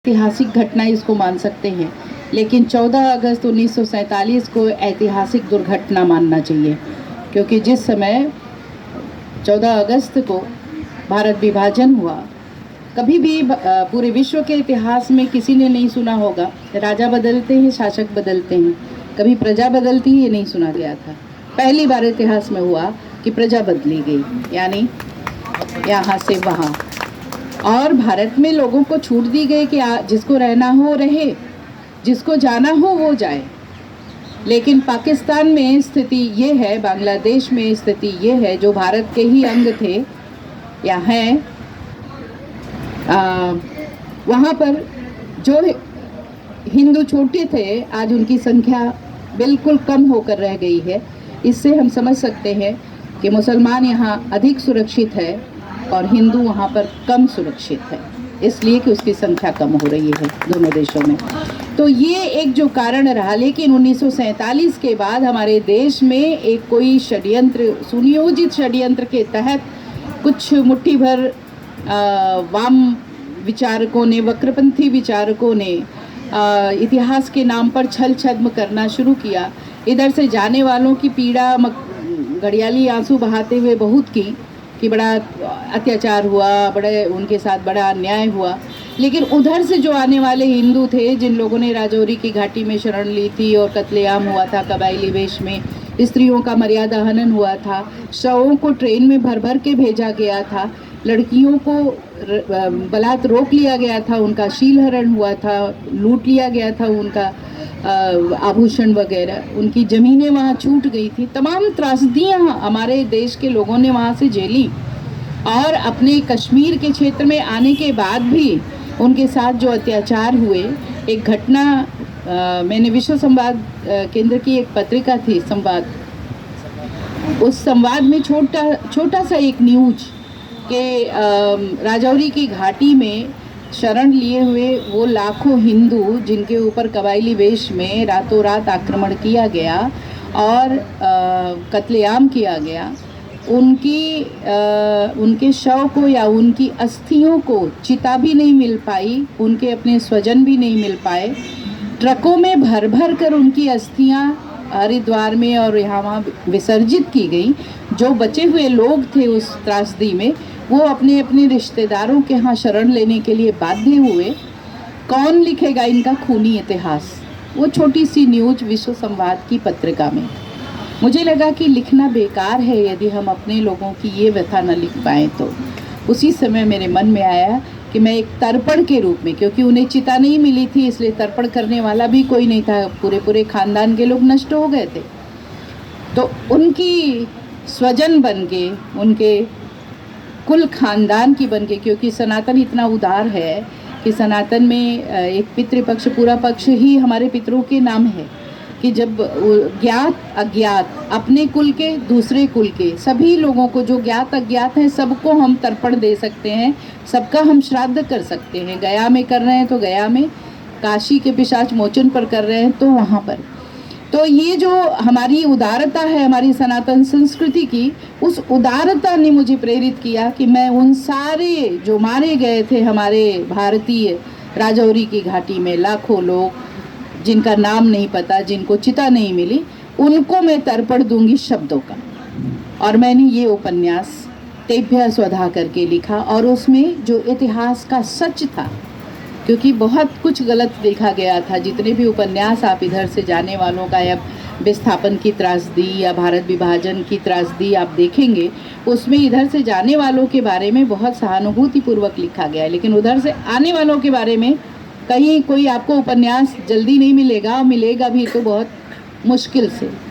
ऐतिहासिक घटना इसको मान सकते हैं, लेकिन 14 अगस्त 1947 को ऐतिहासिक दुर्घटना मानना चाहिए, क्योंकि जिस समय 14 अगस्त को भारत विभाजन हुआ, कभी भी पूरे विश्व के इतिहास में किसी ने नहीं सुना होगा। राजा बदलते हैं, शासक बदलते हैं, कभी प्रजा बदलती है, ये नहीं सुना गया था। पहली बार इतिहास में हुआ कि प्रजा बदली गई, यानी यहाँ से वहाँ। और भारत में लोगों को छूट दी गई कि जिसको रहना हो रहे, जिसको जाना हो वो जाए। लेकिन पाकिस्तान में स्थिति ये है, बांग्लादेश में स्थिति ये है, जो भारत के ही अंग थे या हैं, वहाँ पर जो हिंदू छोटे थे, आज उनकी संख्या बिल्कुल कम होकर रह गई है। इससे हम समझ सकते हैं कि मुसलमान यहाँ अधिक सुरक्षित है और हिंदू वहाँ पर कम सुरक्षित है, इसलिए कि उसकी संख्या कम हो रही है दोनों देशों में। तो ये एक जो कारण रहा। लेकिन 1947 के बाद हमारे देश में एक कोई षड्यंत्र, सुनियोजित षड्यंत्र के तहत कुछ मुट्ठी भर वाम विचारकों ने, वक्रपंथी विचारकों ने इतिहास के नाम पर छल छद्म करना शुरू किया। इधर से जाने वालों की पीड़ा घड़ियाली आंसू बहाते हुए बहुत की कि बड़ा अत्याचार हुआ, बड़े उनके साथ बड़ा अन्याय हुआ। लेकिन उधर से जो आने वाले हिंदू थे, जिन लोगों ने राजौरी की घाटी में शरण ली थी और कत्लेआम हुआ था कबायली वेश में, स्त्रियों का मर्यादा हनन हुआ था, शवों को ट्रेन में भर भर के भेजा गया था, लड़कियों को बलात् रोक लिया गया था, उनका शीलहरण हुआ था, लूट लिया गया था उनका आभूषण वगैरह, उनकी ज़मीनें वहाँ छूट गई थी। तमाम त्रासदियाँ हमारे देश के लोगों ने वहाँ से झेली। और अपने कश्मीर के क्षेत्र में आने के बाद भी उनके साथ जो अत्याचार हुए, एक घटना, मैंने विश्व संवाद केंद्र की एक पत्रिका थी संवाद, उस संवाद में छोटा सा एक न्यूज के राजौरी की घाटी में शरण लिए हुए वो लाखों हिंदू जिनके ऊपर कबायली वेश में रातों रात आक्रमण किया गया और कत्लेआम किया गया, उनके शव को या उनकी अस्थियों को चिता भी नहीं मिल पाई, उनके अपने स्वजन भी नहीं मिल पाए। ट्रकों में भर भर कर उनकी अस्थियां हरिद्वार में और यहाँ वहाँ विसर्जित की गई। जो बचे हुए लोग थे उस त्रासदी में, वो अपने अपने रिश्तेदारों के यहाँ शरण लेने के लिए बाध्य हुए। कौन लिखेगा इनका खूनी इतिहास? वो छोटी सी न्यूज विश्व संवाद की पत्रिका में। मुझे लगा कि लिखना बेकार है यदि हम अपने लोगों की ये व्यथा न लिख पाएँ। तो उसी समय मेरे मन में आया कि मैं एक तर्पण के रूप में, क्योंकि उन्हें चिता नहीं मिली थी इसलिए तर्पण करने वाला भी कोई नहीं था, पूरे खानदान के लोग नष्ट हो गए थे, तो उनकी स्वजन बन के, उनके कुल खानदान की बन के, क्योंकि सनातन इतना उदार है कि सनातन में एक पितृपक्ष पूरा पक्ष ही हमारे पितरों के नाम है, कि जब ज्ञात अज्ञात, अपने कुल के दूसरे कुल के सभी लोगों को, जो ज्ञात अज्ञात हैं, सबको हम तर्पण दे सकते हैं, सबका हम श्राद्ध कर सकते हैं। गया में कर रहे हैं तो गया में, काशी के पिशाच मोचन पर कर रहे हैं तो वहाँ पर। तो ये जो हमारी उदारता है, हमारी सनातन संस्कृति की, उस उदारता ने मुझे प्रेरित किया कि मैं उन सारे जो मारे गए थे हमारे भारतीय राजौरी की घाटी में, लाखों लोग जिनका नाम नहीं पता, जिनको चिता नहीं मिली, उनको मैं तर्पण दूंगी शब्दों का। और मैंने ये उपन्यास तेभ्य स्वधा करके लिखा, और उसमें जो इतिहास का सच था, क्योंकि बहुत कुछ गलत देखा गया था। जितने भी उपन्यास आप इधर से जाने वालों का, या विस्थापन की त्रासदी या भारत विभाजन की त्रासदी आप देखेंगे, उसमें इधर से जाने वालों के बारे में बहुत सहानुभूतिपूर्वक लिखा गया है, लेकिन उधर से आने वालों के बारे में कहीं कोई आपको उपन्यास जल्दी नहीं मिलेगा, मिलेगा भी तो बहुत मुश्किल से।